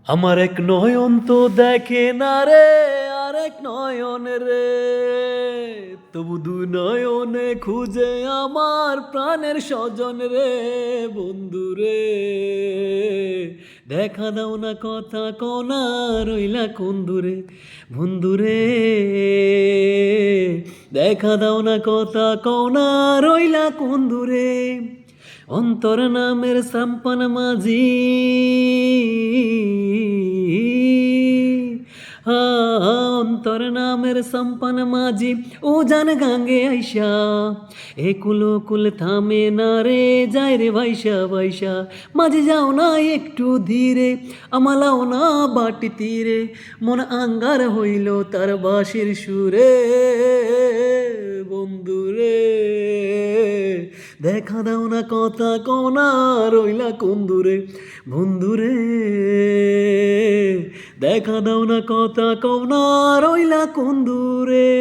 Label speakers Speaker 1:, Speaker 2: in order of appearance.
Speaker 1: আমার এক নয়ন তো দেখে না রে, আর এক নয়ন রে, তবু দু নয়নে খুঁজে আমার প্রাণের স্বজন রে, বন্ধু রে। দেখা দাও না, কথা কনা রইলা কোন দূরে, বন্ধু রে। দেখা দাও না, কথা কনা রইলা কোন দূরে। অন্তর নামের সাম্পান মাঝি অন্তর নামের সম্পান মাঝি ও জান গাঙ্গে আইসা, এ কুলো কুল থামে না রে, যায় রে ভাইসা ভাইসা। মাঝে যাও না একটু ধীরে, আমালাও না বাটি তীরে, মন আঙ্গার হইল তার বাঁশির সুরে, বন্ধুরে। দেখা দাও না, কথা কনা রইলা কোন দূরে, বন্ধুরে। দেখা দাও না, কথা কও না রইলা কোন দূরে।